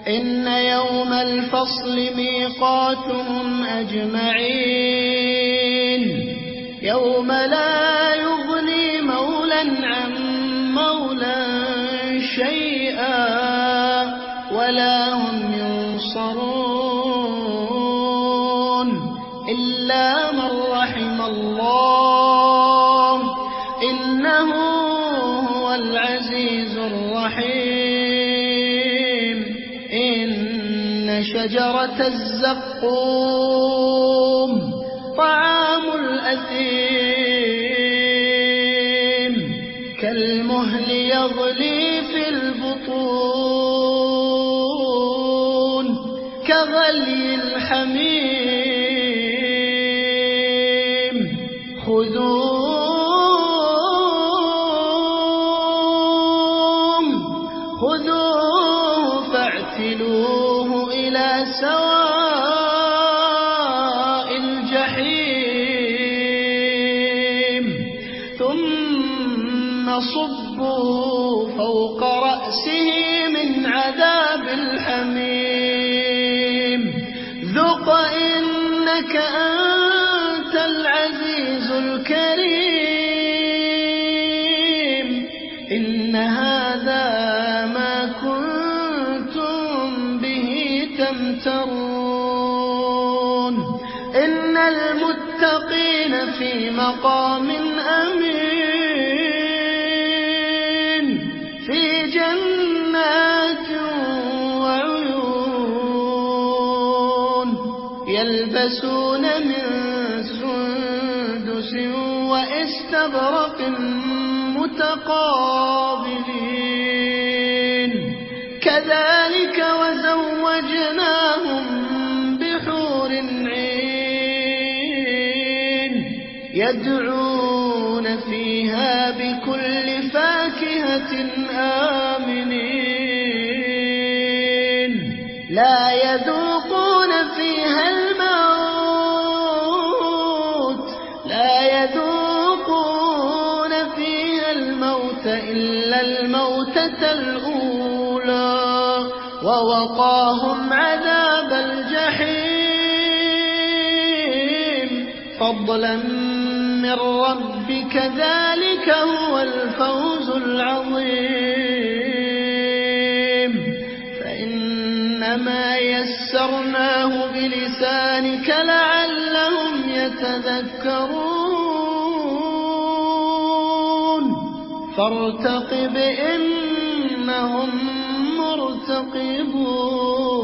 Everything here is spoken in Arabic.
إن يوم الفصل ميقاتهم أجمعين يوم لا يغني مولى عن مولى شيئا ولا هم ينصرون إلا من رحم الله إنه هو العزيز الرحيم إن شجرة الزقوم طعام الأثيم كالمهل يغلي في البطون كغلي الحميم خذوه فاعتلوه إلى سواء الجحيم ثم صبوا فوق رأسه من عذاب الحميم ذق إنك أنت العزيز الكريم إن هذا ما كنتم به تمترون إن المتقين في مقام أمين في جنات وعيون يلبسون من سندس وإستبرق متقابلين كذلك وزوجناهم بحور عين يدعون فيها بكل فاكهة آمنين لا يذوقون فيها الموت إلا الموتة الأولى ووقاهم عذاب الجحيم فضلا من ربك ذلك هو الفوز العظيم فإنما يسرناه بلسانك لعلهم يتذكرون فارتقب إنهم مرتقبون